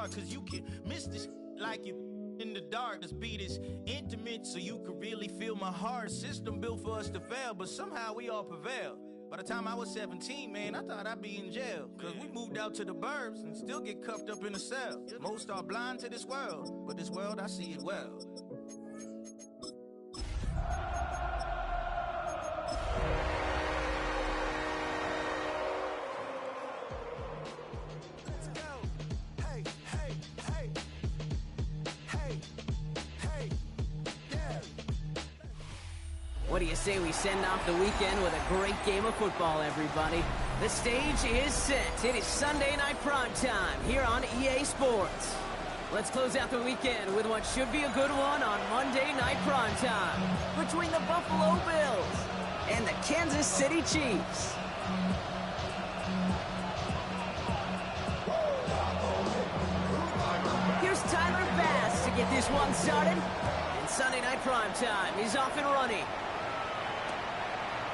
hard, cause you can miss this like you in the dark. This beat is intimate, so you can really feel my heart. System built for us to fail, but somehow we all prevail. By the time I was 17, man, I thought I'd be in jail. Cause we moved out to the burbs and still get cuffed up in a cell. Most are blind to this world, but this world, I see it well. What do you say we send off the weekend with a great game of football, everybody? The stage is set. It is Sunday night prime time here on EA Sports. Let's close out the weekend with what should be a good one on Monday night prime time between the Buffalo Bills and the Kansas City Chiefs. Here's Tyler Bass to get this one started. And Sunday night prime time is off and running.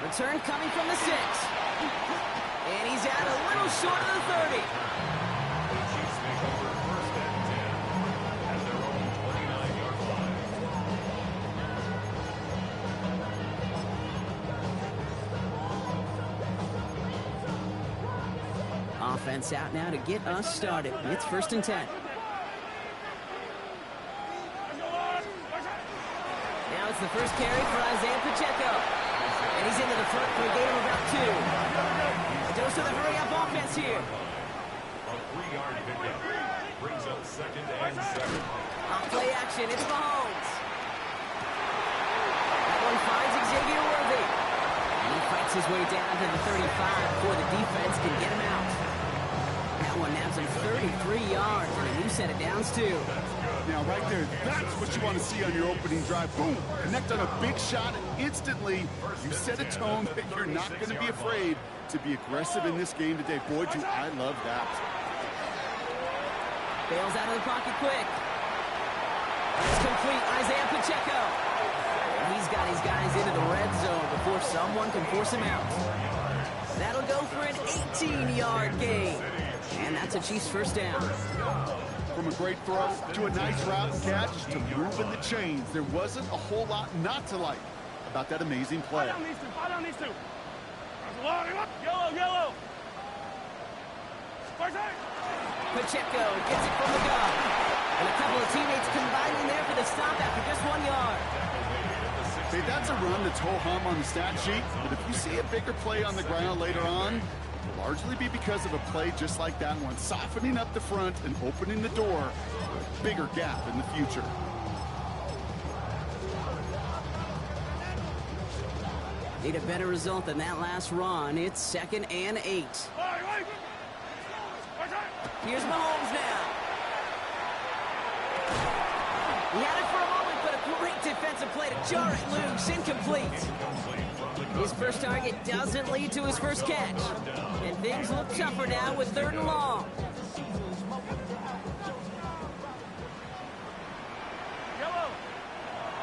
Return coming from the 6. And he's out a little short of the 30. The Chiefs make over 1st and 10 at their own 29-yard line. Offense out now to get us started. It's 1st and 10. Now it's the first carry for Isaiah Pacheco. And he's into the front for a gain of about 2. A dose of the hurry-up offense here. A 3-yard pickup brings up 2nd and 7. Off play action, it's Mahomes. That one finds Xavier Worthy. And he fights his way down to the 35 before the defense can get him out. That one nabs him 33 yards and a new set of downs, too. Now, right there, that's what you want to see on your opening drive. Boom! Connect on a big shot, and instantly you set a tone that you're not going to be afraid to be aggressive in this game today. Boy, do I love that. Bails out of the pocket quick. It's complete, Isaiah Pacheco. And he's got his guys into the red zone before someone can force him out. That'll go for an 18-yard gain. And that's a Chiefs first down. From a great throw to a nice route and catch to moving the chains. There wasn't a whole lot not to like about that amazing play. Fire down these two. Yellow. Pacheco gets it from the gun. And a couple of teammates combining there for the stop after just 1 yard. Hey, that's a run that's ho-hum on the stat sheet, but if you see a bigger play on the ground later on, it'll largely be because of a play just like that one, softening up the front and opening the door for a bigger gap in the future. Need a better result than that last run. It's 2nd and 8. Here's Mahomes now. He had it for a moment, but a great defensive play to jar it loose. Incomplete. His first target doesn't lead to his first catch. And things look tougher now with 3rd and long.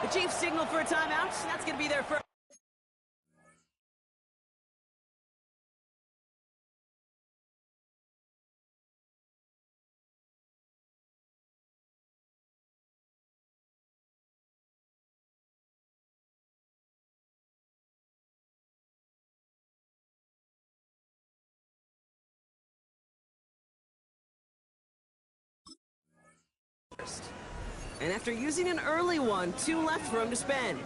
The Chiefs signal for a timeout. That's going to be their first. And after using an early one, 2 left for him to spend.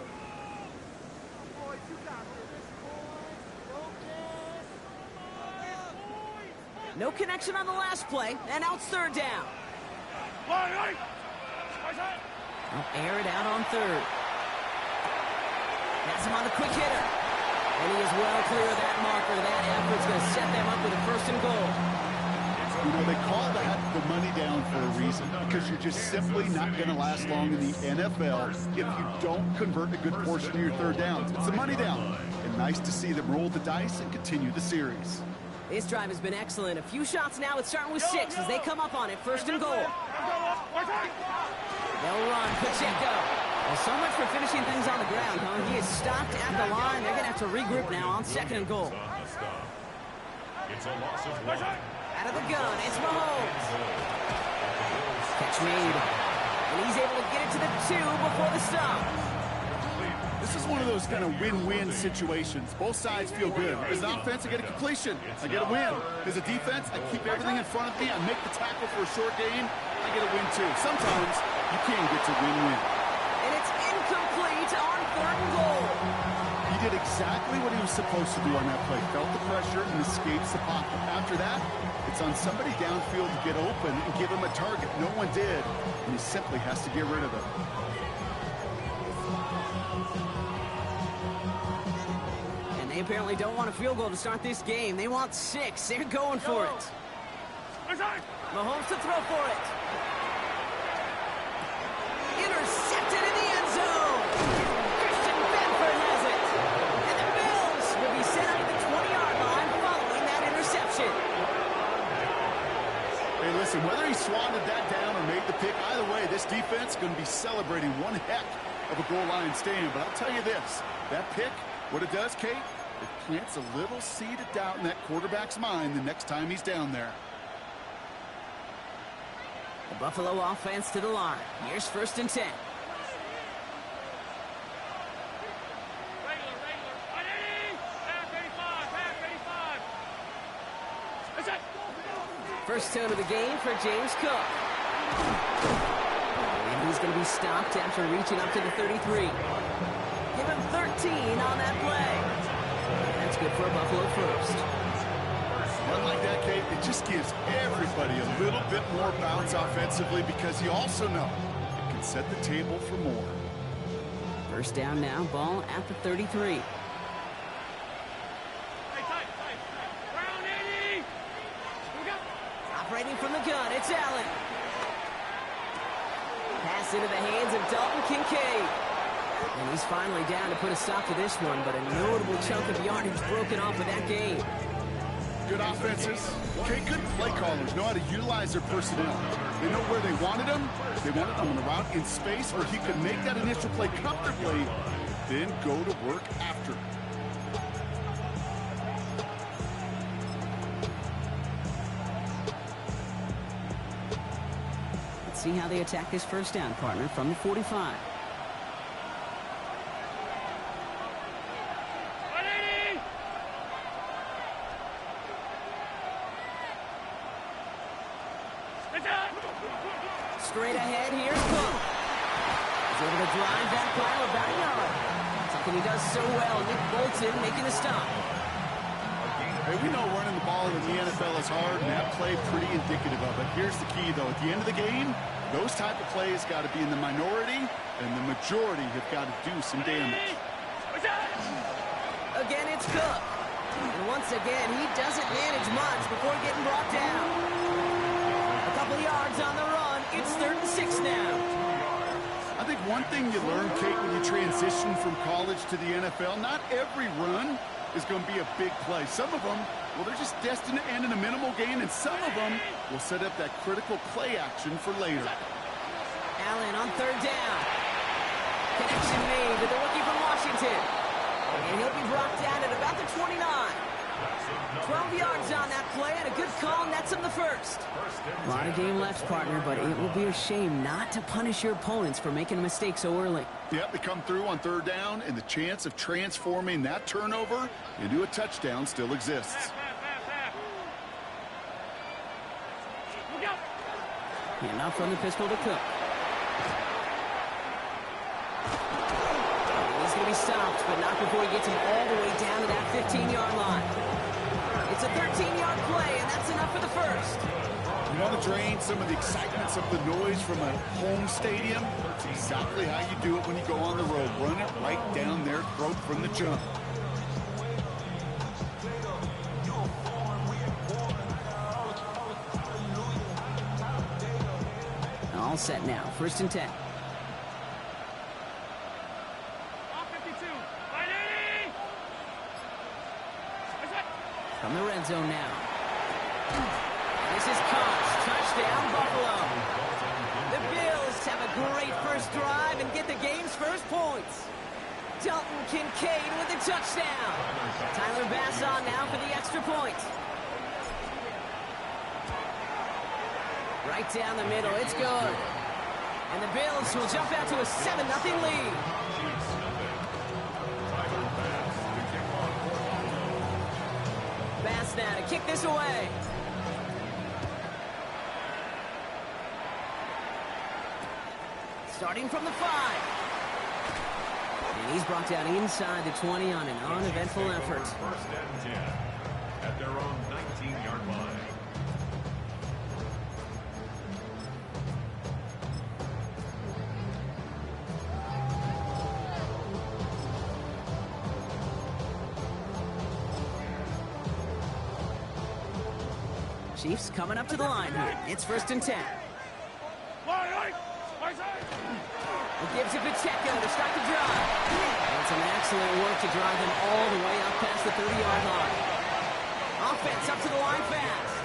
No connection on the last play, and now it's 3rd down. I'll air it out on 3rd. Has him on the quick hitter. And he is well clear of that marker. That effort's going to set them up with a 1st and goal. You know, they call that the money down for a reason, because you're just simply not going to last long in the NFL if you don't convert a good portion of your 3rd downs. It's the money down, and nice to see them roll the dice and continue the series. This drive has been excellent. A few shots now. It's starting with 6 as they come up on it. 1st and goal. They'll run. Pacheco. Well, so much for finishing things on the ground, huh? He is stopped at the line. They're going to have to regroup now on 2nd and goal. It's a loss of 1. Out of the gun, it's Mahomes. catch made. And he's able to get it to the 2 before the stop. This is one of those kind of win-win situations. Both sides feel good. As an offense, I get a completion. I get a win. As a defense, I keep everything in front of me. I make the tackle for a short gain. I get a win, too. Sometimes you can get to win-win. And it's incomplete on 3rd and goal. He did exactly what he was supposed to do on that play. Felt the pressure and escapes the pocket. After that, it's on somebody downfield to get open and give him a target. No one did, and he simply has to get rid of it. And they apparently don't want a field goal to start this game. They want 6. They're going for it. Mahomes to throw for it. Intercepted in the end zone. Christian Benford has it. And the Bills will be sent out to the 20-yard line following that interception. Hey, listen, whether he swatted that down or made the pick, either way, this defense is going to be celebrating one heck of a goal line stand. But I'll tell you this, that pick, what it does, Kate, it plants a little seed of doubt in that quarterback's mind the next time he's down there. The Buffalo offense to the line. Here's 1st and 10. First down of the game for James Cook. And he's going to be stopped after reaching up to the 33. Give him 13 on that play. And that's good for a Buffalo first. One like that, Kate, it just gives everybody a little bit more bounce offensively because you also know it can set the table for more. First down now, ball at the 33. Operating from the gun, it's Allen. Pass into the hands of Dalton Kincaid. And he's finally down to put a stop to this one, but a notable chunk of yardage broken off of that game. Good offenses. Okay, good play callers know how to utilize their personnel. They know where they wanted them. They wanted them on the route in space where he could make that initial play comfortably, then go to work after. Let's see how they attack this first down, partner, from the 45. Straight ahead, here's Cook. He's able to drive that pile about a yard. Something he does so well. Nick Bolton making the stop. Hey, we know running the ball in the NFL is hard, and that play pretty indicative of it. Here's the key, though. At the end of the game, those type of plays got to be in the minority, and the majority have got to do some damage. Again, it's Cook. And once again, he doesn't manage much before getting brought down. A couple yards on the run. It's 3rd and 6 now. I think one thing you learn, Kate, when you transition from college to the NFL, not every run is going to be a big play. Some of them, well, they're just destined to end in a minimal gain, and some of them will set up that critical play action for later. Allen on 3rd down. Connection made with the rookie from Washington. And he'll be brought down at about the 29. 12 yards on that play, and a good call nets him the first. A lot of game left, partner, but it will be a shame not to punish your opponents for making a mistake so early. Yep, they come through on 3rd down, and the chance of transforming that turnover into a touchdown still exists. And now from the pistol to Cook. He's going to be stopped, but not before he gets him all the way down to that 15-yard line. It's a 13-yard play, and that's enough for the first. You want to drain some of the excitement, some of the noise from a home stadium? It's exactly how you do it when you go on the road. Run it right down their throat from the jump. All set now. 1st and 10. From the red zone now. This is caught. Touchdown, Buffalo. The Bills have a great first drive and get the game's first points. Dalton Kincaid with the touchdown. Tyler Bass on now for the extra point. Right down the middle. It's good. And the Bills will jump out to a 7-0 lead. Bass now to kick this away. Starting from the 5. And he's brought down inside the 20 on an uneventful effort. First and 10 at their own 19-yard line. Chiefs coming up to the line here. It's first and 10. Gives it Pacheco to start the drive. And some excellent work to drive them all the way up past the 30-yard line. Offense up to the line fast.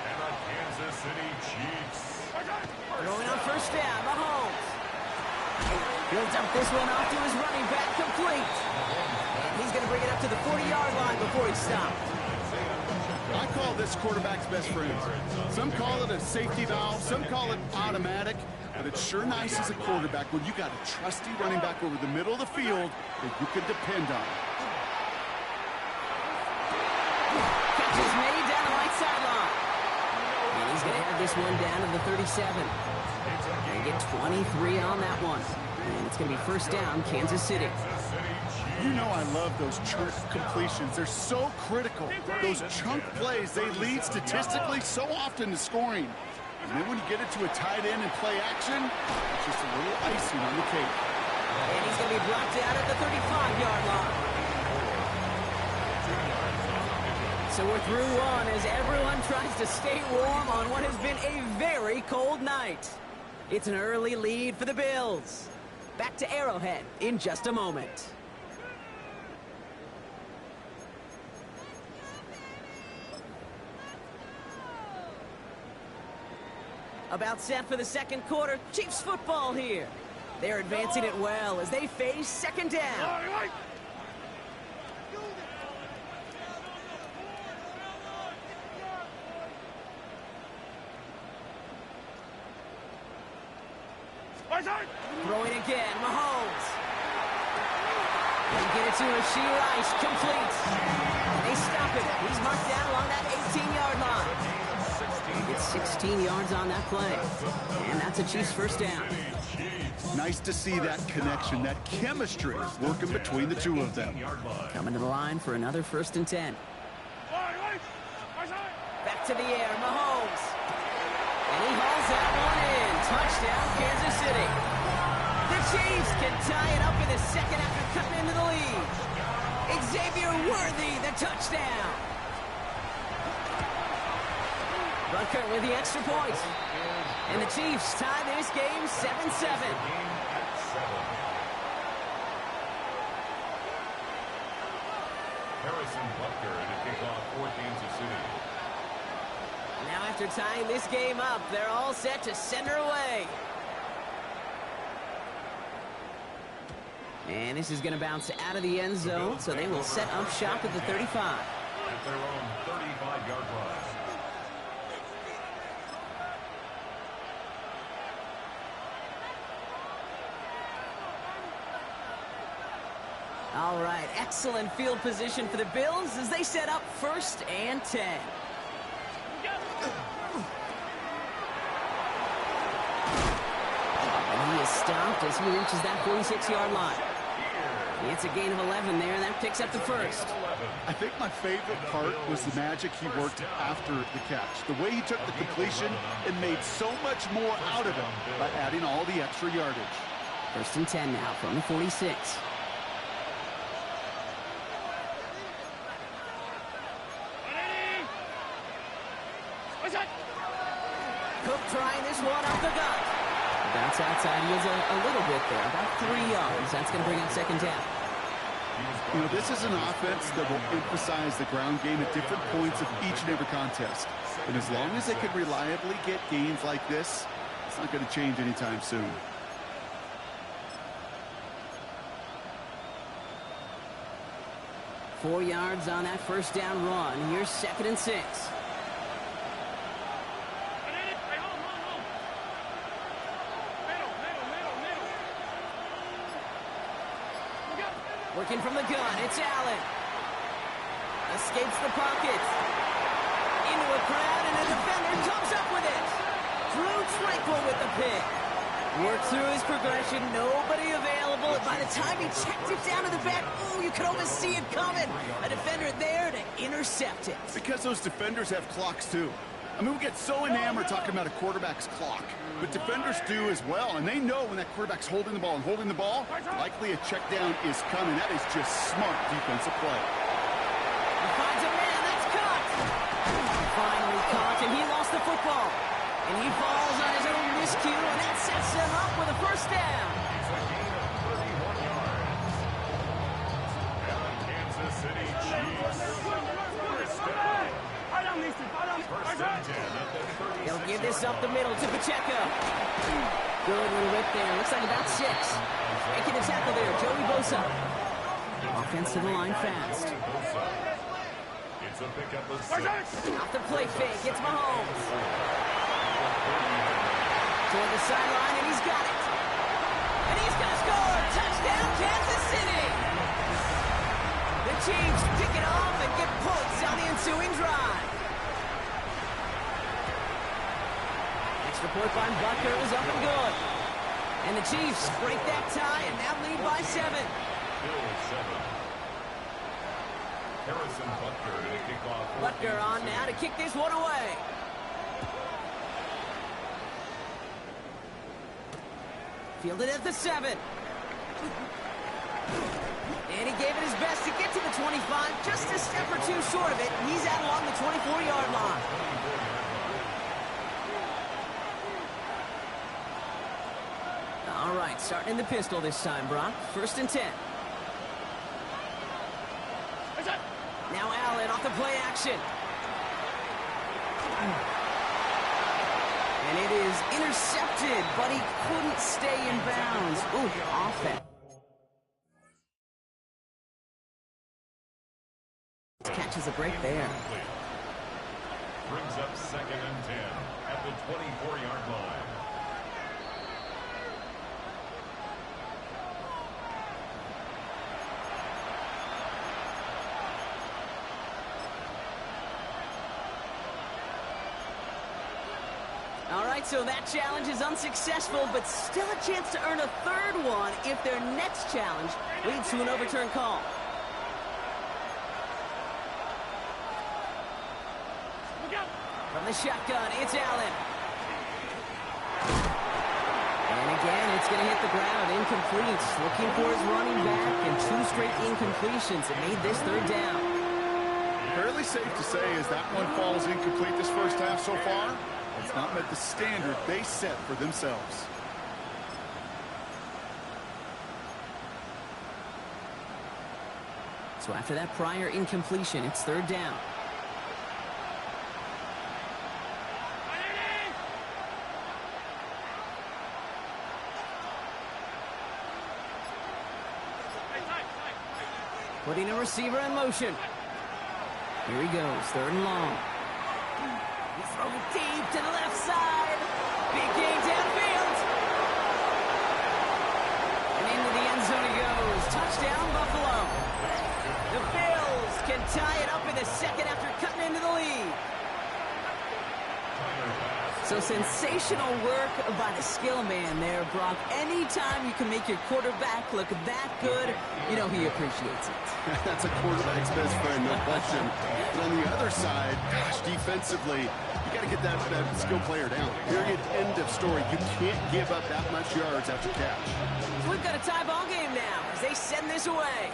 And the Kansas City Chiefs. Throwing on first down, Mahomes. He'll dump this one off to his running back, complete. And he's going to bring it up to the 40-yard line before he stopped. I call this quarterback's best friend. Some call it a safety valve, some call it automatic, but it's sure nice as a quarterback when you got a trusty running back over the middle of the field that you can depend on. Catch is made down the right sideline. And he's going to have this one down to the 37. They get 23 on that one. And it's going to be first down, Kansas City. You know I love those chunk completions. They're so critical. Those chunk plays, they lead statistically so often to scoring. And then when you get it to a tight end and play action, it's just a little icing on the cake. And he's going to be brought down at the 35-yard line. So we're through one as everyone tries to stay warm on what has been a very cold night. It's an early lead for the Bills. Back to Arrowhead in just a moment. About set for the second quarter. Chiefs football here. They're advancing it well as they face second down. Throwing again, Mahomes. And get it to Rashee Rice, complete. And they stop it. He's marked down along that 18-yard line. It's 16 yards on that play. And that's a Chiefs first down. Nice to see that connection, that chemistry working between the two of them. Coming to the line for another first and 10. Back to the air, Mahomes. And he hauls that one in. Touchdown, Kansas City. The Chiefs can tie it up in the second after cutting into the lead. Xavier Worthy, the touchdown. Rucker with the extra point. And the Chiefs tie this game 7-7. Harrison Butker to kick off for Kansas City. Now after tying this game up, they're all set to send her away. And this is going to bounce out of the end zone, so they will set up shop at the 35. At their own 35-yard line. All right, excellent field position for the Bills as they set up first and 10. And he is stopped as he reaches that 46-yard line. It's a gain of 11 there, and that picks up the first. I think my favorite part was the magic he worked after the catch. The way he took the completion and made so much more out of it by adding all the extra yardage. First and 10 now from the 46. Cook trying this one up the gut. Bounce outside. He is a little bit there, about 3 yards. That's going to bring up second down. You know, this is an offense that will emphasize the ground game at different points of each and every contest. And as long as they can reliably get gains like this, it's not going to change anytime soon. Four yards on that first down run. Here's second and 6. Working from the gun, it's Allen. Escapes the pocket. Into a crowd, and a defender comes up with it. Drew Tranquil with the pick. Worked through his progression, nobody available. And by the time he checked it down to the back, oh, you could almost see it coming. A defender there to intercept it. Because those defenders have clocks, too. I mean, we get so enamored talking about a quarterback's clock, but defenders do as well, and they know when that quarterback's holding the ball, likely a check down is coming. That is just smart defensive play. He finds a man, that's caught. Finally caught, and he lost the football. And he falls on his own miscue, and that sets them up with a first down. It's a gain of 31 yards. And the Kansas City Chiefs first down. First and 10 at the 36. He'll give this up the middle to Pacheco. Good little whip there. Looks like about 6. Making the tackle there, Joey Bosa. Offense to the line fast. It's a pickup of 6. Off the play fake, it's Mahomes. Toward the sideline, and he's got it. And he's going to score. Touchdown, Kansas City. The Chiefs pick it off and get points on the ensuing drive. Extra point by Butker is up and good. And the Chiefs break that tie and now lead by 7. Still 7. Harrison Butker to kick off. Butker on now to kick this one away. Fielded at the 7. And he gave it his best to get to the 25. Just a step or two short of it. He's out along the 24-yard line. All right, starting in the pistol this time, Brock. First and 10. Now Allen off the play action. And it is intercepted, but he couldn't stay in bounds. Ooh, offense. Catches a break there. Brings up 2nd and 10 at the 24-yard line. All right, so that challenge is unsuccessful, but still a chance to earn a 3rd one if their next challenge leads to an overturned call. From the shotgun, it's Allen. And again, it's going to hit the ground, incomplete. Looking for his running back, and 2 straight incompletions that made this 3rd down. Fairly safe to say as that one falls incomplete this first half so far, it's not met the standard they set for themselves. So after that prior incompletion, it's 3rd down. Putting a receiver in motion. Here he goes, 3rd and long. He's throwing deep to the left side. Big gain downfield. And into the end zone he goes. Touchdown, Buffalo. The Bills can tie it up in the 2nd after cutting into the lead. So sensational work by the skill man there, Brock. Anytime you can make your quarterback look that good, you know he appreciates it. That's a quarterback's best friend, no question. But on the other side, gosh, defensively, you got to get that skill player down. Period. End of story. You can't give up that much yards after catch. So we've got a tie ball game now as they send this away.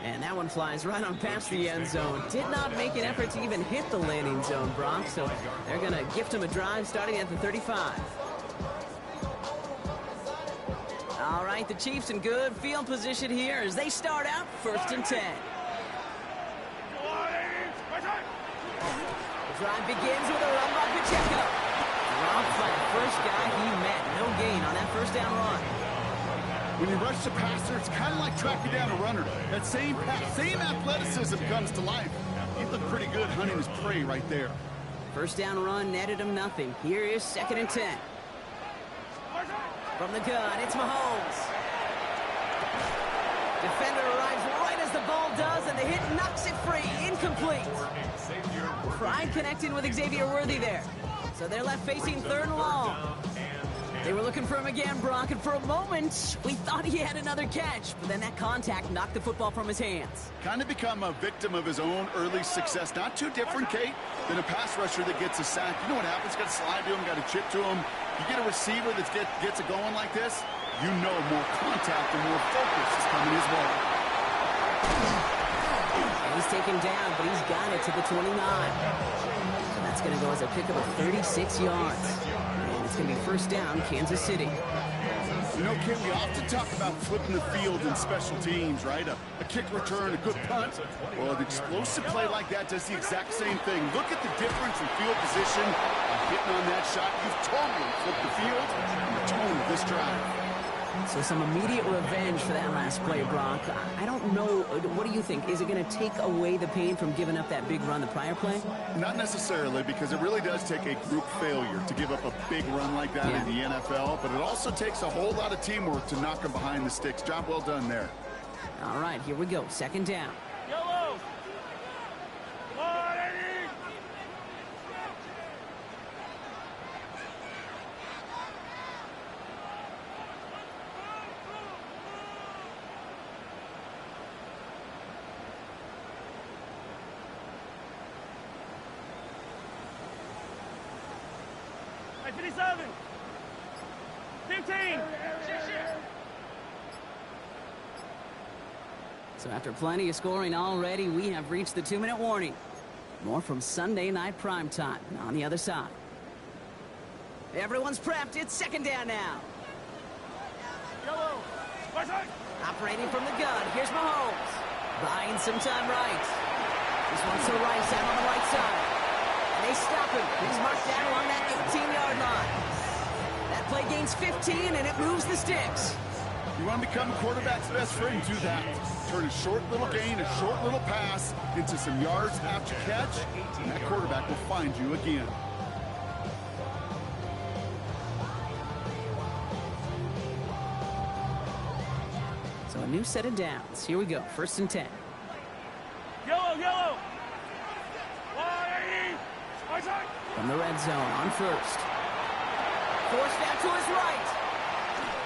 And that one flies right on past the end zone. Did not make an effort to even hit the landing zone, Brock. So they're going to gift him a drive starting at the 35. All right, the Chiefs in good field position here as they start out 1st and 10. The drive begins with a run by Pacheco. Dropped by the first guy he met. No gain on that 1st down run. When you rush the passer, it's kind of like tracking down a runner. That same athleticism comes to life. He looked pretty good hunting his prey right there. 1st down run netted him nothing. Here is 2nd and 10. From the gun, it's Mahomes. Defender arrives right as the ball does, and the hit knocks it free. Incomplete. Pride connecting with Xavier Worthy there. So they're left facing 3rd and long. They were looking for him again, Brock, and for a moment, we thought he had another catch. But then that contact knocked the football from his hands. Kind of become a victim of his own early success. Not too different, Kate, than a pass rusher that gets a sack. You know what happens? Got to slide to him, got to chip to him. You get a receiver that gets it going like this, you know more contact and more focus is coming his way. And he's taken down, but he's got it to the 29. So that's going to go as a pickup of 36 yards. And it's going to be 1st down, Kansas City. You know, Kate, we often talk about flipping the field in special teams, right? A kick return, a good punt. Well, an explosive play like that does the exact same thing. Look at the difference in field position. Hitting on that shot, you've totally flipped the field and the tone of this drive. So some immediate revenge for that last play, Brock. I don't know. What do you think? Is it going to take away the pain from giving up that big run the prior play? Not necessarily, because it really does take a group failure to give up a big run like that in the NFL, but it also takes a whole lot of teamwork to knock them behind the sticks. Job well done there. All right, here we go. 2nd down. Yellow! Hey, 57! 15! So after plenty of scoring already, we have reached the 2-minute warning. More from Sunday Night Primetime on the other side. Everyone's prepped. It's 2nd down now. Yellow! Operating from the gun. Here's Mahomes. Buying some time right. This one's to Rice out on the right side. And they stop him. He's marked down along that 18-yard line. That play gains 15, and it moves the sticks. You want to become a quarterback's best friend, do that. Turn a short little gain, a short little pass into some yards after catch, and that quarterback will find you again. So a new set of downs. Here we go. 1st and 10. Yellow! From the red zone on 1st. Forced out to his right.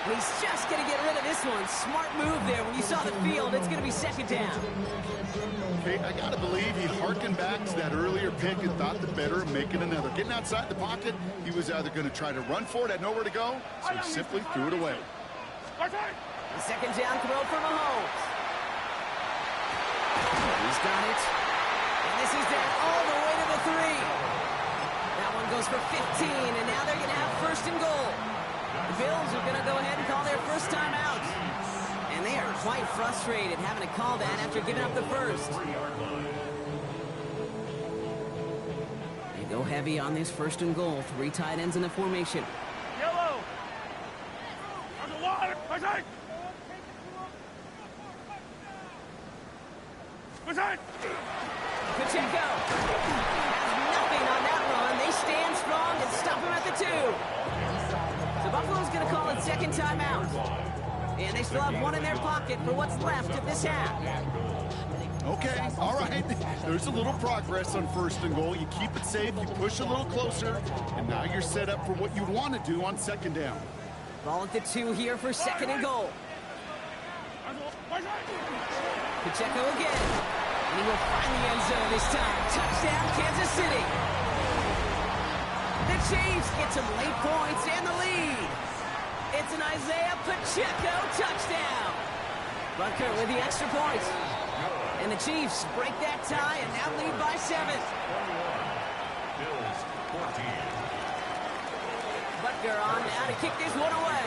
He's just going to get rid of this one. Smart move there. When you saw the field, it's going to be 2nd down. Okay, I got to believe he harkened back to that earlier pick and thought the better of making another. Getting outside the pocket, he was either going to try to run for it, had nowhere to go, so he simply threw it away. The 2nd down throw for Mahomes. He's got it. And this is down all the way to the 3. That one goes for 15, and now they're going to have 1st and goal. The Bills are going to go ahead and call their 1st time out. And they are quite frustrated having to call that after giving up the 1st. They go heavy on this 1st and goal. 3 tight ends in the formation. Yellow! Pacheco has nothing on that run. They stand strong and stop him at the 2. So Buffalo's going to call it 2nd timeout. And they still have 1 in their pocket for what's left of this half. Okay, all right. There's a little progress on 1st and goal. You keep it safe, you push a little closer, and now you're set up for what you want to do on 2nd down. Ball at the 2 here for 2nd and goal. Pacheco again. And he will find the end zone this time. Touchdown, Kansas City. The Chiefs get some late points and the lead. It's an Isaiah Pacheco touchdown. Butker with the extra point. And the Chiefs break that tie and now lead by 7. Bills 14. Butker on now to kick this one away.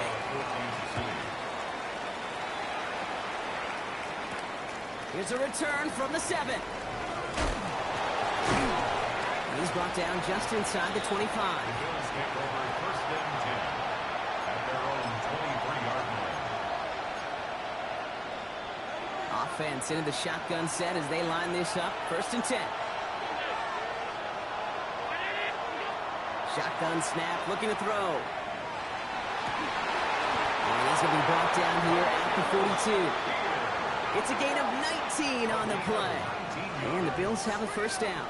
Here's a return from the 7. He's brought down just inside the 25. Bills take over 1st and 10 at their own 23-yard line. Offense into the shotgun set as they line this up. 1st and 10. Shotgun snap, looking to throw. And he's going to be brought down here at the 42. It's a gain of 19 on the play. And the Bills have a first down.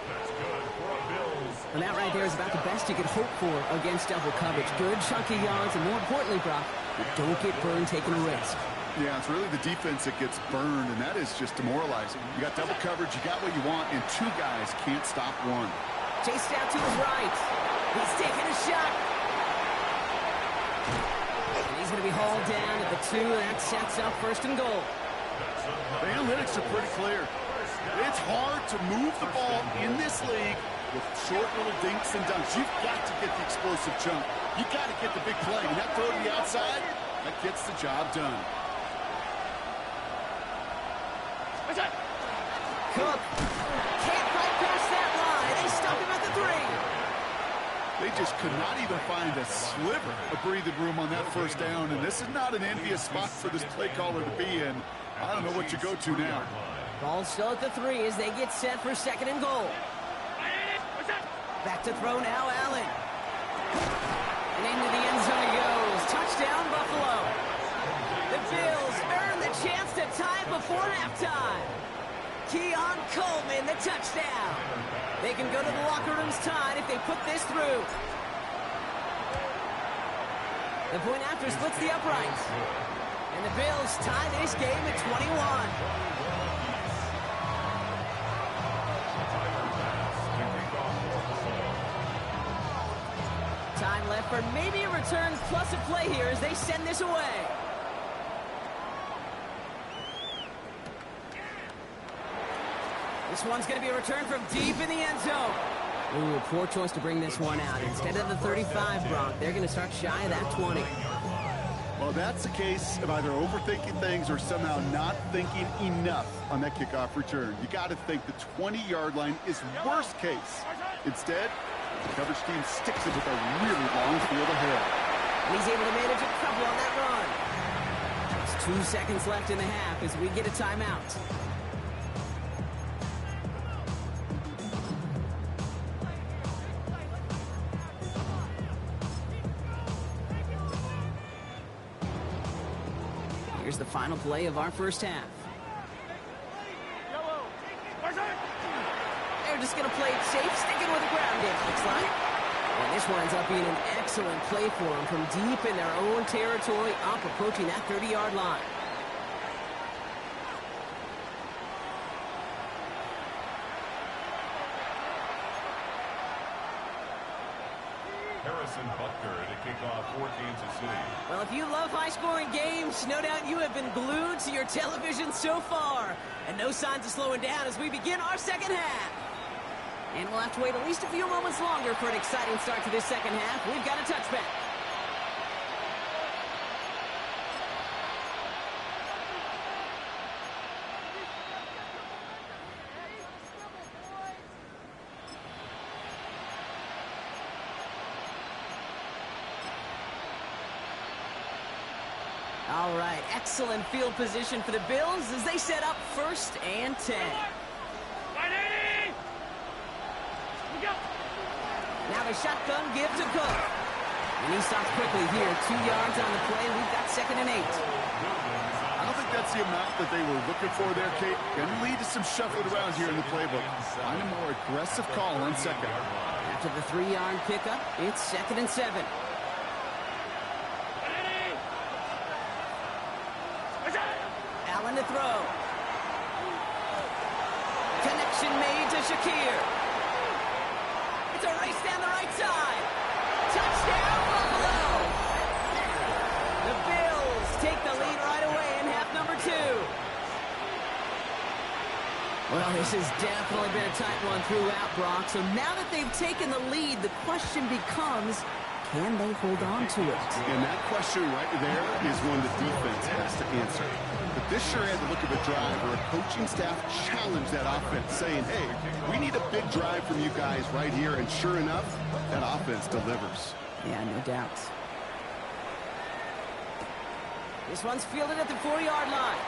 And that right there is about the best you could hope for against double coverage. Good chunky yards, and more importantly, Brock, you don't get burned taking a risk. Yeah, it's really the defense that gets burned, and that is just demoralizing. You got double coverage, you got what you want, and two guys can't stop one. Chased out to his right. He's taking a shot. And he's going to be hauled down at the 2, and that sets up first and goal. The analytics are pretty clear. It's hard to move the ball in this league with short little dinks and dunks. You've got to get the explosive chunk. You got to get the big play. And that throw to the outside, that gets the job done. Cook can't quite pass that line. They stop him at the 3. They just could not even find a sliver of breathing room on that first down. And this is not an envious spot for this play caller to be in. I don't know what you go to now. Ball still at the 3 as they get set for second and goal. Back to throw now, Allen. And into the end zone he goes. Touchdown, Buffalo. The Bills earn the chance to tie before halftime. Keon Coleman, the touchdown. They can go to the locker rooms tied if they put this through. The point after splits the uprights. And the Bills tie this game at 21. Time left for maybe a return plus a play here as they send this away. This one's going to be a return from deep in the end zone. Ooh, poor choice to bring this one out. Instead of the 35, Brock, they're going to start shy of that 20. Well, that's a case of either overthinking things or somehow not thinking enough on that kickoff return. You got to think the 20-yard line is worst case. Instead, the coverage team sticks it with a really long field ahead. And he's able to manage a couple on that run. It's 2 seconds left in the half as we get a timeout. Here's the final play of our first half. They're just going to play it safe, sticking with the ground game, looks like. And this winds up being an excellent play for them from deep in their own territory, up approaching that 30-yard line. Harrison Butker to kick off for Kansas City. Well, if you love high-scoring games, no doubt you have been glued to your television so far. And no signs of slowing down as we begin our second half. And we'll have to wait at least a few moments longer for an exciting start to this second half. We've got a touchback. All right, excellent field position for the Bills as they set up 1st and 10. Now the shotgun give to Cook. And he stops quickly here. 2 yards on the play. We've got 2nd and 8. I don't think that's the amount that they were looking for there, Kate. Going to lead to some shuffling around here in the playbook. Find a more aggressive call on 2nd. After the 3-yard pickup, it's 2nd and 7. Allen to throw. Connection made to Shakir. It's a race down the right side. Touchdown, Buffalo! The Bills take the lead right away in half number 2. Well, this has definitely been a tight one throughout, Brock. So now that they've taken the lead, the question becomes, can they hold on to it? And that question right there is one the defense has to answer. But this sure had the look of a drive where a coaching staff challenged that offense, saying, hey, we need a big drive from you guys right here. And sure enough, that offense delivers. Yeah, no doubt. This one's fielded at the 4-yard line.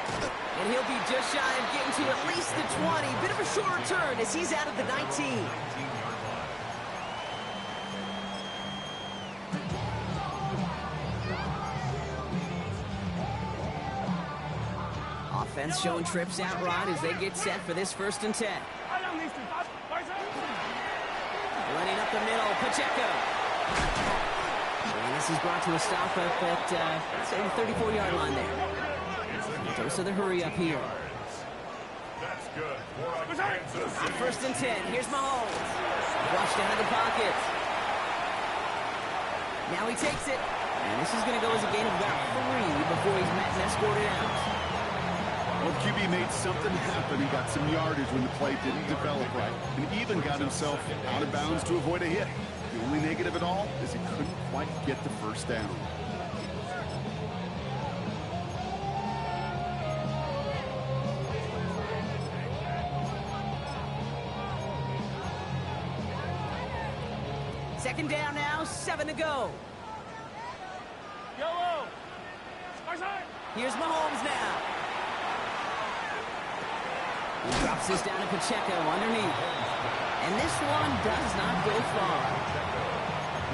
And he'll be just shy of getting to at least the 20. Bit of a short return as he's out of the 19. Offense showing trips out right as they get set for this 1st and 10. Running up the middle, Pacheco. And this is brought to a stop up at, say, the 34-yard line there. Dose of the hurry up here. That's good. On 1st and 10, here's Mahomes. Rushed out of the pocket. Now he takes it. And this is going to go as a gain of about 3 before he's met and escorted out. Well, QB made something happen. He got some yardage when the play didn't develop right, and even got himself out of bounds to avoid a hit. The only negative at all is he couldn't quite get the 1st down. Second down now, 7 to go. Yellow. Here's Mahomes now. He drops this down to Pacheco underneath. And this one does not go far.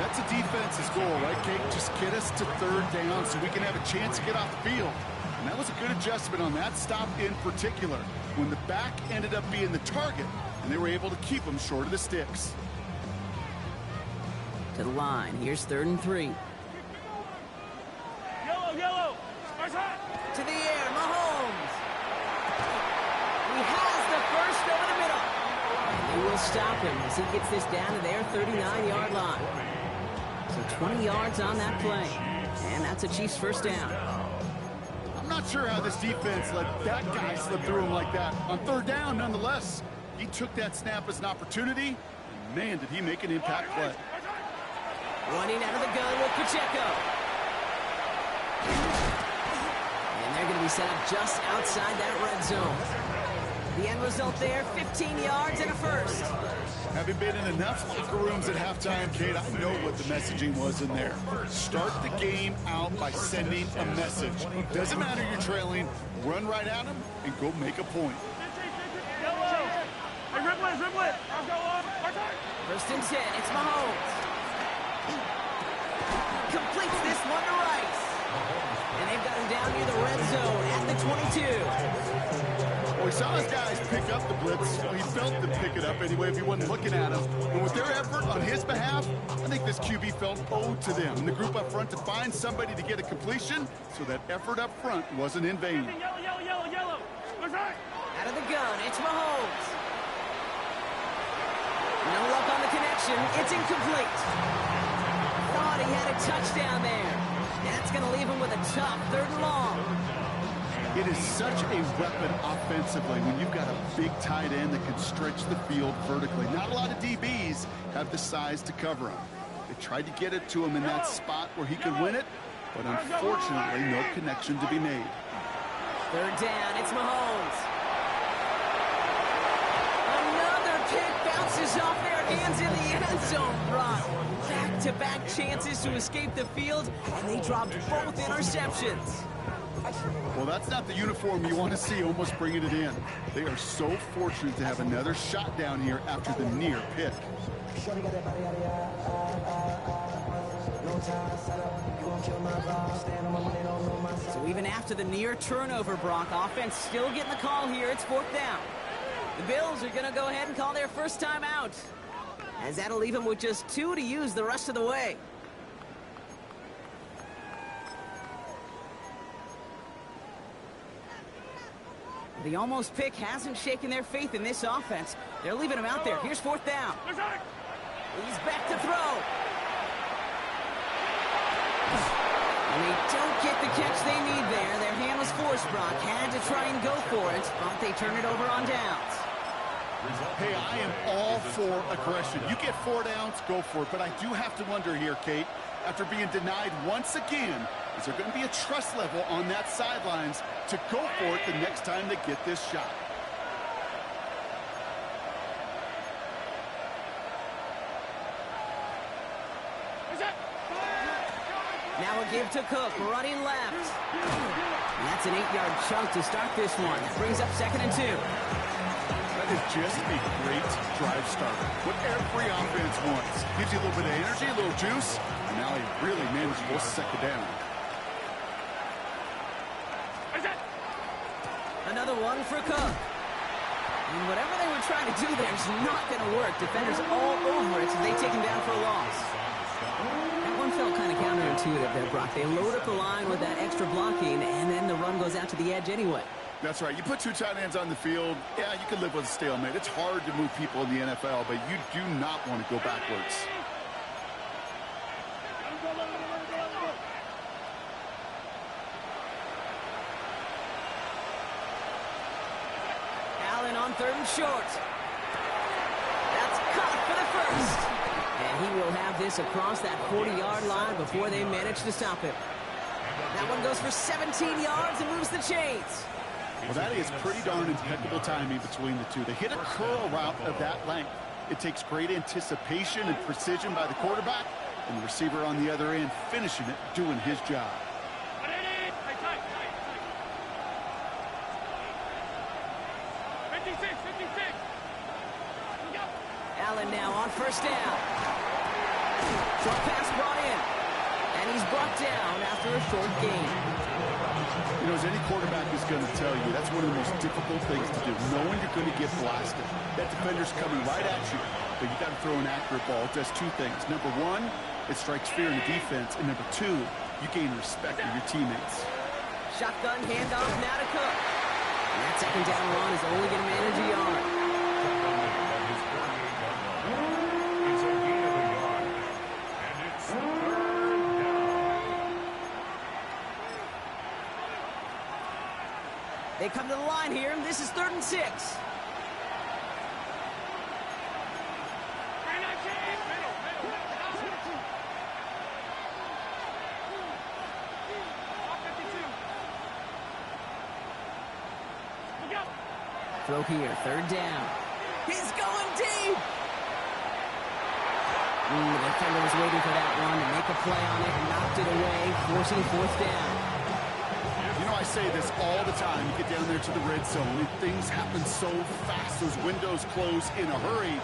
That's a defense's goal, right, Kate? Just get us to 3rd down so we can have a chance to get off the field. And that was a good adjustment on that stop in particular, when the back ended up being the target, and they were able to keep him short of the sticks. To the line. Here's 3rd and 3. Yellow. To the air, Mahomes. He has the 1st over the middle. And they will stop him as he gets this down to their 39-yard line. So 20 yards on that play. And that's a Chiefs 1st down. I'm not sure how this defense let that guy slip through him like that. On 3rd down, nonetheless, he took that snap as an opportunity. And man, did he make an impact play. Running out of the gun with Pacheco. And they're going to be set up just outside that red zone. The end result there, 15 yards and a 1st. Having been in enough locker rooms at halftime, Kate, I know what the messaging was in there. Start the game out by sending a message. Doesn't matter you're trailing, run right at them and go make a point. Yellow. Hey, dribble it. I'll go on. 1st and 10, it's Mahomes. Completes this one to Rice. And they've got him down near the red zone at the 22. Well, we saw his guys pick up the blitz. Well, he felt them pick it up anyway if he wasn't looking at him. And with their effort on his behalf, I think this QB felt owed to them. And the group up front to find somebody to get a completion, so that effort up front wasn't in vain. Yellow. Out of the gun, it's Mahomes. No luck on the connection. It's incomplete. Thought he had a touchdown there. That's going to leave him with a tough 3rd and long. It is such a weapon offensively when you've got a big tight end that can stretch the field vertically. Not a lot of DBs have the size to cover him. They tried to get it to him in that spot where he could win it, but unfortunately, no connection to be made. 3rd down, it's Mahomes. Another pick bounces off their hands in the end zone, Brock. Back-to-back chances to escape the field, and they dropped both interceptions. Well, that's not the uniform you want to see almost bringing it in. They are so fortunate to have another shot down here after the near pick. So even after the near turnover, Brock, offense still getting the call here. It's 4th down. The Bills are going to go ahead and call their 1st time out, as that'll leave them with just 2 to use the rest of the way. The almost pick hasn't shaken their faith in this offense. They're leaving him out there. Here's 4th down. He's back to throw. And they don't get the catch they need there. Their hand was forced, Brock. Had to try and go for it, but they turn it over on downs. Hey, I am all for aggression. You get 4 downs, go for it. But I do have to wonder here, Kate, after being denied once again, is there going to be a trust level on that sidelines to go for it the next time they get this shot? Now a give to Cook, running left. And that's an 8-yard chunk to start this one. That brings up 2nd and 2. That is just a great drive starter. What every offense wants. Gives you a little bit of energy, a little juice, and now a really manageable 2nd down. Another one for Cook. And whatever they were trying to do there is not going to work. Defenders all over it, so they take him down for a loss. That one felt kind of counterintuitive there, Brock. They load up the line with that extra blocking, and then the run goes out to the edge anyway. That's right. You put two tight ends on the field, yeah, you can live with a stalemate. It's hard to move people in the NFL, but you do not want to go backwards. Allen on 3rd and short. That's caught for the first. And he will have this across that 40-yard line before they manage to stop him. That one goes for 17 yards and moves the chains. Well, that is pretty darn impeccable timing between the two. They hit a curl route of that length. It takes great anticipation and precision by the quarterback, and the receiver on the other end finishing it, doing his job. Allen now on 1st down. Short pass brought in. And he's brought down after a short gain. You know, as any quarterback is going to tell you, that's one of the most difficult things to do, knowing you're going to get blasted. That defender's coming right at you, but you got to throw an accurate ball. It does two things. Number one, it strikes fear in the defense, and number two, you gain respect of your teammates. Shotgun handoff now to Cook. And that 2nd down run is only going to manage a yard. They come to the line here. This is 3rd and 6. Throw here, 3rd down. He's going deep. The defender was waiting for that one to make a play on it and knocked it away, forcing 4th down. You know, I say this all the time. You get down there to the red zone, and things happen so fast. Those windows close in a hurry.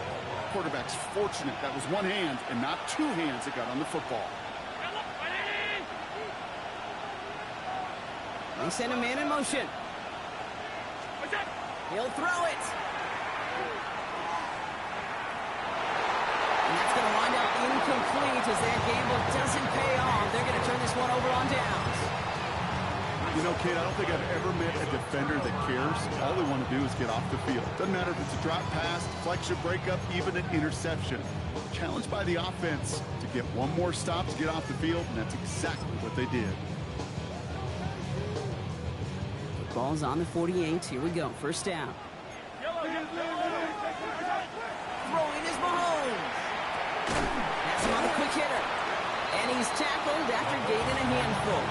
Quarterback's fortunate that was one hand and not two hands that got on the football. They send a man in motion. He'll throw it. And that's going to wind up incomplete as that gamble doesn't pay off. They're going to turn this one over on downs. You know, kid, I don't think I've ever met a defender that cares. All they want to do is get off the field. Doesn't matter if it's a drop pass, deflection, breakup, even an interception. Challenged by the offense to get one more stop to get off the field, and that's exactly what they did. The ball's on the 48. Here we go. 1st down. Throwing is Mahomes. That's him on the quick hitter. And he's tackled after gaining a handful.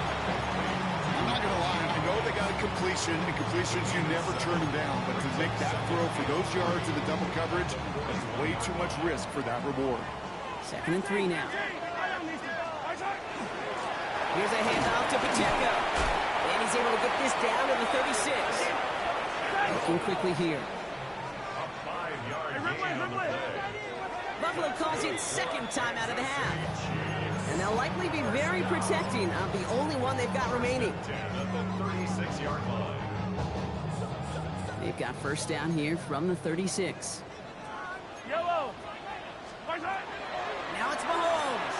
I'm not going to lie, I know they got a completion, and completions, you never turn them down, but to make that throw for those yards in the double coverage, that's way too much risk for that reward. 2nd and 3 now. Here's a handoff to Pacheco. And he's able to get this down to the 36. Looking quickly here. Buffalo calls it 2nd time out of the half. And they'll likely be very protecting of the only one they've got remaining. They've got 1st down here from the 36. Yellow. Now it's Mahomes.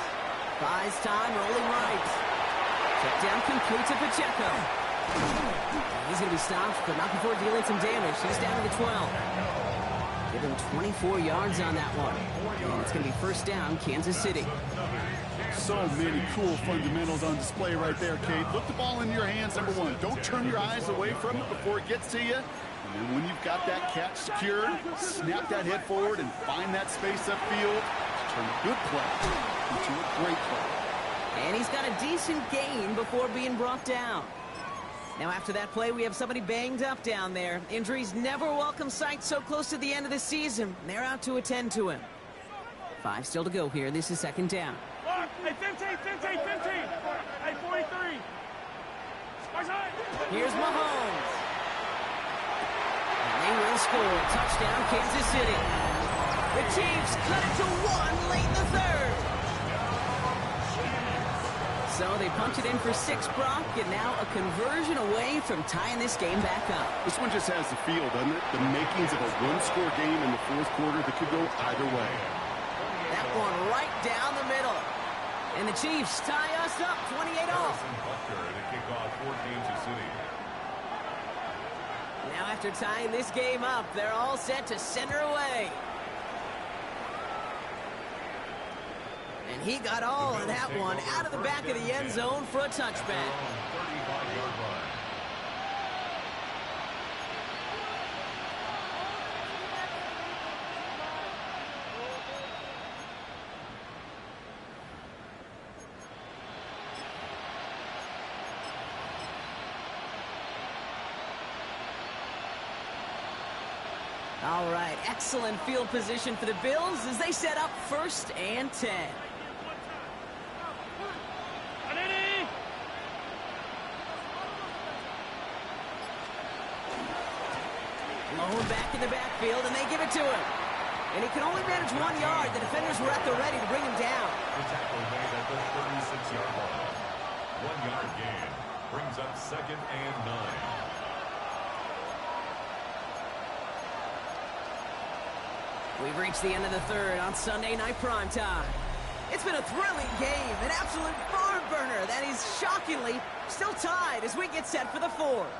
Buys time, rolling right. Check down complete to Pacheco. He's going to be stopped, but not before dealing some damage. He's down to the 12. Give him 24 yards on that one. And it's going to be 1st down, Kansas City. So many cool fundamentals on display right there, Kate. Look the ball in your hands, number one. Don't turn your eyes away from it before it gets to you. And then when you've got that catch secured, snap that head forward and find that space upfield. Turn a good play into a great play. And he's got a decent gain before being brought down. Now after that play, we have somebody banged up down there. Injuries never a welcome sight so close to the end of the season. They're out to attend to him. 5 still to go here. This is 2nd down. Hey, 15. Hey, 43. Here's Mahomes. And they will score. Touchdown, Kansas City. The Chiefs cut it to 1 late in the 3rd. So they punched it in for 6, Brock, and now a conversion away from tying this game back up. This one just has the feel, doesn't it? The makings of a one-score game in the fourth quarter that could go either way. That one right down the middle. And the Chiefs tie us up 28-all. To kick off for Kansas City. Now after tying this game up, they're all set to center away. And he got all of that one out of the back of the end zone for a touchback. 35-yard line. All right, excellent field position for the Bills as they set up 1st and 10. Lone back in the backfield, and they give it to him. And he can only manage 1 yard. The defenders were at the ready to bring him down. The tackle made at the 36-yard line. 1 yard gain brings up 2nd and 9. We've reached the end of the third on Sunday Night Primetime. It's been a thrilling game, an absolute barn burner that is shockingly still tied as we get set for the fourth.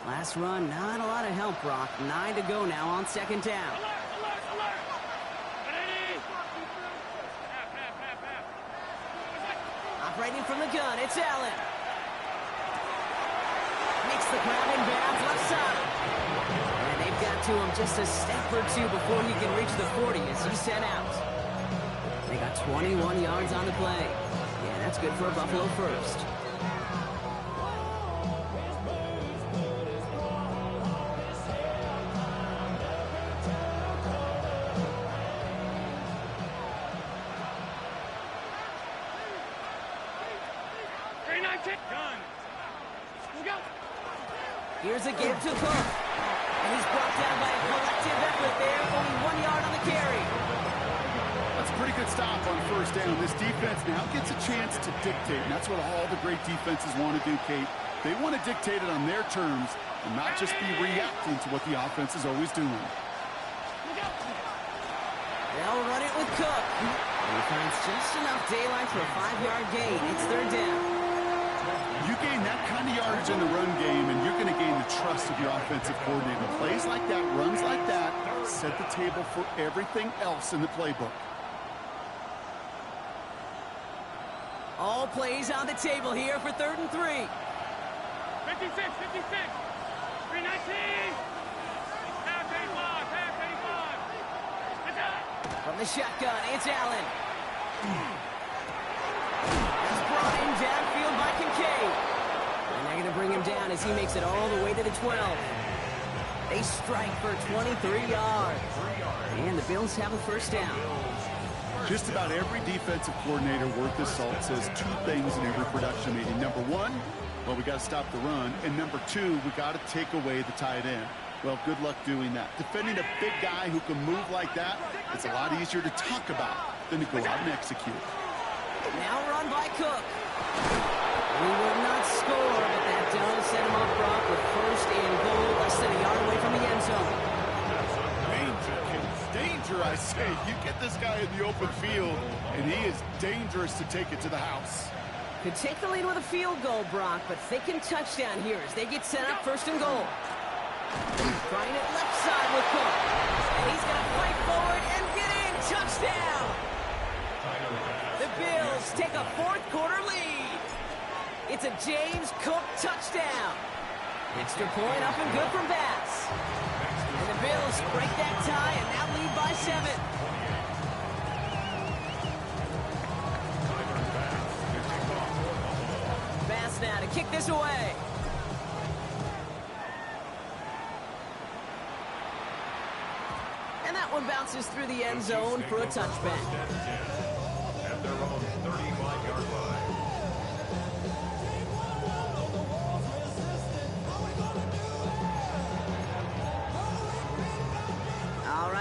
Last run, not a lot of help, Brock. 9 to go now on 2nd down. Operating from the gun, it's Allen. Makes the grab in bounds left side. And they've got to him just a step or two before he can reach the 40 as he's sent out. They got 21 yards on the play. Yeah, that's good for a Buffalo first. Here's a give to Cook. And he's brought down by a collective effort there. Only 1 yard on the carry. That's a pretty good stop on 1st down. This defense now gets a chance to dictate, and that's what all the great defenses want to do, Kate. They want to dictate it on their terms and not just be reacting to what the offense is always doing. They'll run it with Cook. And he finds just enough daylight for a 5-yard gain. It's 3rd down. You gain that kind of yardage in the run game, and you're going to gain the trust of your offensive coordinator. Plays like that, runs like that, set the table for everything else in the playbook. All plays on the table here for 3rd and 3. 56, 56, 319. Half 85, half 85. It's out. From the shotgun, it's Allen. That's brought in downfield by Kincaid. And they're going to bring him down as he makes it all the way to the 12. They strike for 23 yards. And the Bills have a 1st down. Just about every defensive coordinator worth his salt says 2 things in every production meeting. Number 1, well, we got to stop the run. And number 2, we got to take away the tight end. Well, good luck doing that. Defending a big guy who can move like that, it's a lot easier to talk about than to go out and execute. Now run by Cook. He will not score, but that does set him up, Brock, with 1st and goal, less than a yard away from the end zone. Danger, I say. You get this guy in the open field, and he is dangerous to take it to the house. Could take the lead with a field goal, Brock, but thinking touchdown here as they get set up 1st and goal. Trying it left side with Cook. And he's going to fight forward and get in. Touchdown! The Bills take a 4th quarter lead. It's a James Cook touchdown. Extra point up and good from Bass. And the Bills break that tie and now lead by 7. Bass now to kick this away. And that one bounces through the end zone for a touchback. At their own 35-yard line.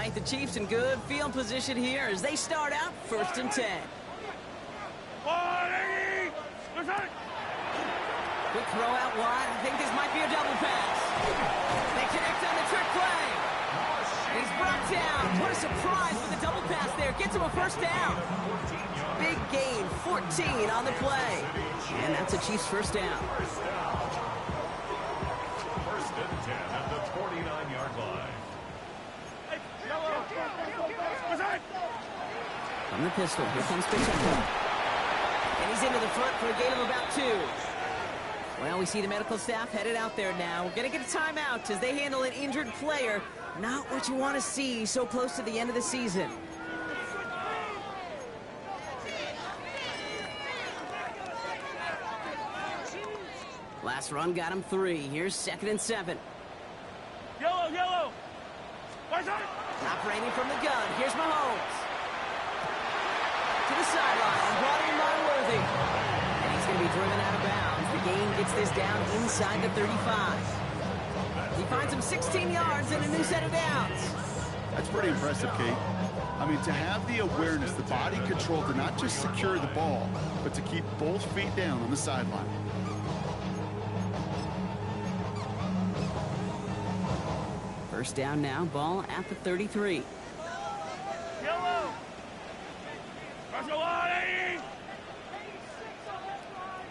right, the Chiefs in good field position here as they start out 1st and 10. Quick throw out wide. I think this might be a double pass. They connect on the trick play. He's brought down. What a surprise with the double pass there. Gets him a 1st down. Big gain, 14 on the play. And that's a Chiefs 1st down. 1st and 10 at the 49-yard line. From the pistol, here comes Pacheco. And he's into the front for a gain of about 2. Well, we see the medical staff headed out there now. We're going to get a timeout as they handle an injured player. Not what you want to see so close to the end of the season. Last run got him 3. Here's 2nd and 7. Yellow. Operating from the gun. Here's Mahomes. To the sideline and brought in by Worthy. And he's going to be driven out of bounds. The gain gets this down inside the 35. He finds him 16 yards and a new set of downs. That's pretty impressive, Kate. I mean, to have the awareness, the body control to not just secure the ball, but to keep both feet down on the sideline. First down now, ball at the 33. Yellow.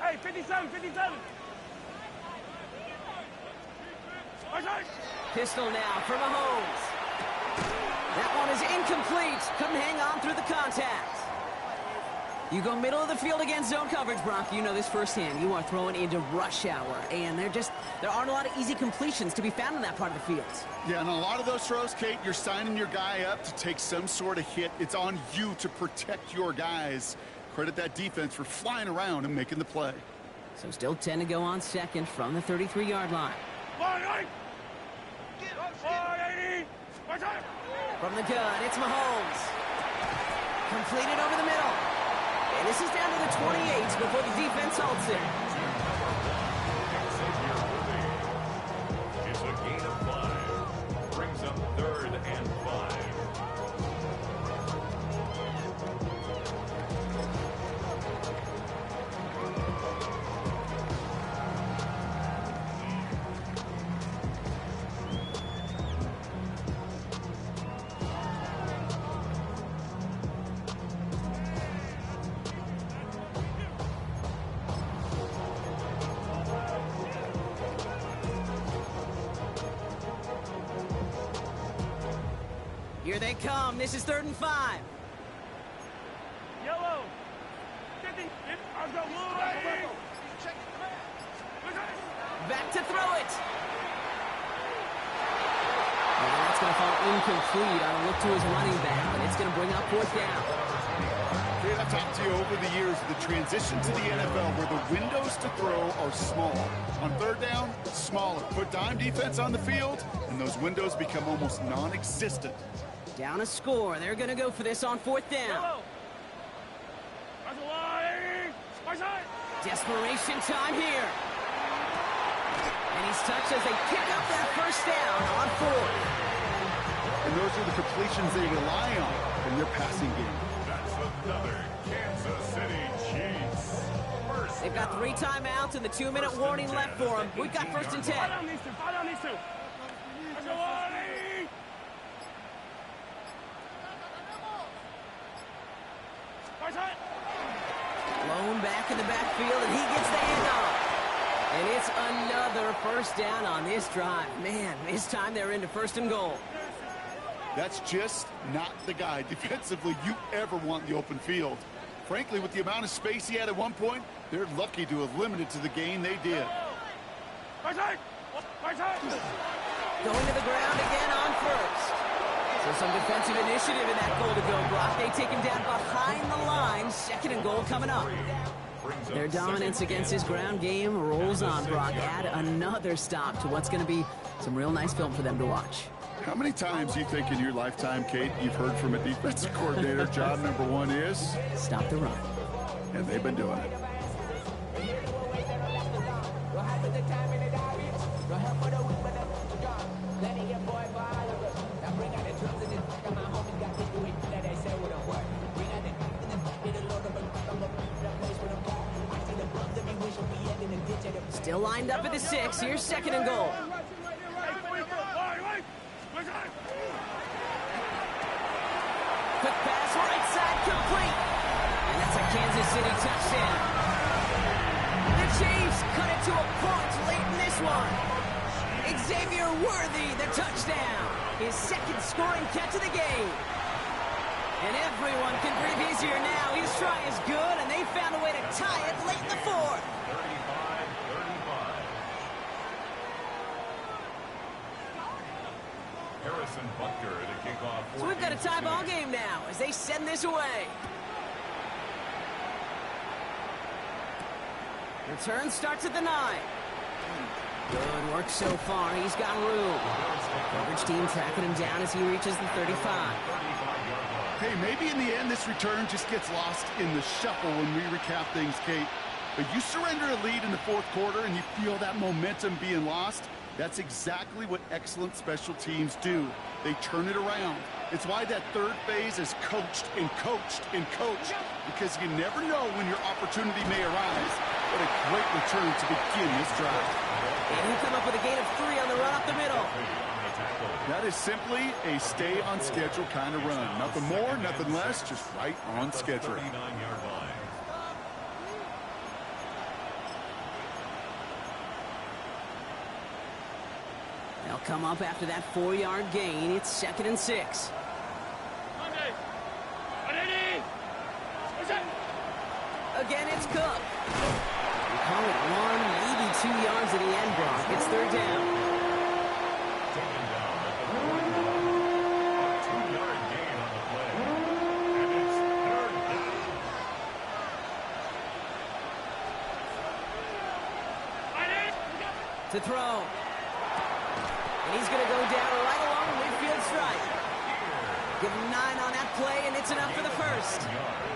Hey, 57. Pistol now for Mahomes. That one is incomplete. Couldn't hang on through the contact. You go middle of the field against zone coverage, Brock. You know this firsthand. You are throwing into rush hour, and there aren't a lot of easy completions to be found in that part of the field. Yeah, and a lot of those throws, Kate, you're signing your guy up to take some sort of hit. It's on you to protect your guys. Credit that defense for flying around and making the play. So still 10 to go on 2nd from the 33-yard line. From the gun, it's Mahomes. Completed over the middle. And this is down to the 28 before the defense halts it. It's a gain of 5. Brings up 3rd and 5. Here they come. This is 3rd and 5. Yellow. 50. Back to throw it. And that's going to fall incomplete on a look to his running back, and it's going to bring up 4th down. Kate, I've talked to you over the years, the transition to the NFL where the windows to throw are small. On 3rd down, smaller. Put dime defense on the field, and those windows become almost non-existent. Down a score. They're going to go for this on 4th down. Desperation time here. And he's touched as they pick up that 1st down on 4th. And those are the completions they rely on in their passing game. That's another Kansas City Chiefs. They've got 3 timeouts and the 2-minute warning left for them. We've got 1st and 10. Fall down these two. Blown back in the backfield, and he gets the handoff. And it's another 1st down on this drive. Man, this time they're into 1st and goal. That's just not the guy defensively you ever want in the open field. Frankly, with the amount of space he had at one point, they're lucky to have limited to the gain they did. Going to the ground again on 1st. So some defensive initiative in that goal to go block. They take him down behind the line. 2nd and goal coming up. Their dominance against his ground game rolls on, Brock. Add another stop to what's going to be some real nice film for them to watch. How many times do you think in your lifetime, Kate, you've heard from a defensive coordinator, job number 1 is? Stop the run. And they've been doing it. Still lined up at the 6. Here's 2nd and goal. Quick pass, right side, complete. And that's a Kansas City touchdown. The Chiefs cut it to a point late in this one. Xavier Worthy, the touchdown. His 2nd scoring catch of the game. And everyone can breathe easier now. His try is good, and they found a way to tie it late in the 4th. 35-35. Harrison Butker to kick off. So we've got a tie ball game now as they send this away. Return starts at the 9. Good work so far. He's got room. Coverage team tracking him down as he reaches the 35. Hey, maybe in the end this return just gets lost in the shuffle when we recap things, Kate. But you surrender a lead in the 4th quarter and you feel that momentum being lost. That's exactly what excellent special teams do. They turn it around. It's why that 3rd phase is coached and coached and coached, because you never know when your opportunity may arise. What a great return to begin this drive. And he'll come up with a gain of 3 on the run up the middle. That is simply a stay on schedule kind of run. Nothing more, nothing less, just right on schedule. 39-yard line. They'll come up after that 4-yard gain. It's 2nd and 6. Again, it's Cook. We call it 1, maybe 2 yards at the end, Brock. It's 3rd down. Taken down at the 41. A 2-yard gain on the play. And it's 3rd down. To throw. And he's going to go down right along the midfield stripe. Give him 9 on that play, and it's enough for the 1st.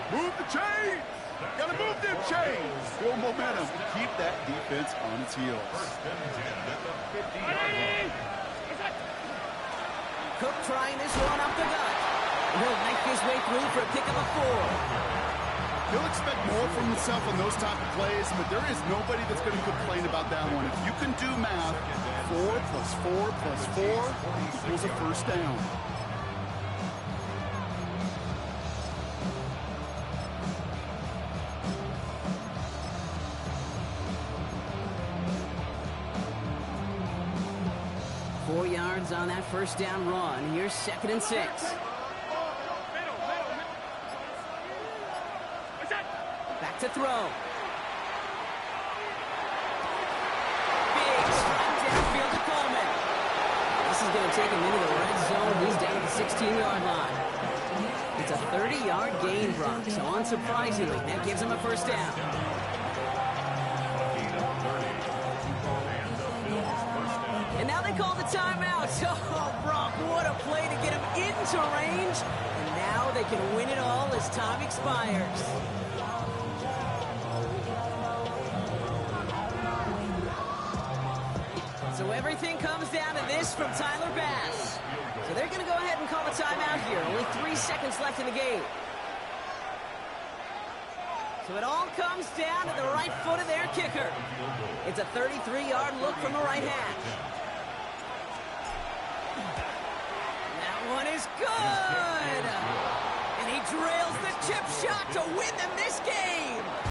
Move the chains! Gotta move them chains! Build momentum. Keep that defense on its heels. 1st and 10 at the 50-yard line. Cook trying this one up the gut. And he'll knife his way through for a pickup of 4. He'll expect more from himself on those type of plays, but there is nobody that's going to complain about that one. If you can do math, 4 plus 4 plus 4 equals a 1st down. On that 1st down run. Here's 2nd and 6. Back to throw. Big strike downfield to Coleman. This is going to take him into the red zone. He's down at the 16-yard line. It's a 30-yard gain, Brock. So unsurprisingly, that gives him a 1st down. And now they call the timeout. Oh, Brock, what a play to get him into range. And now they can win it all as time expires. So everything comes down to this from Tyler Bass. So they're going to go ahead and call a timeout here. Only 3 seconds left in the game. So it all comes down to the right foot of their kicker. It's a 33-yard look from the right hash. That one is good! And he drills the chip shot to win them this game!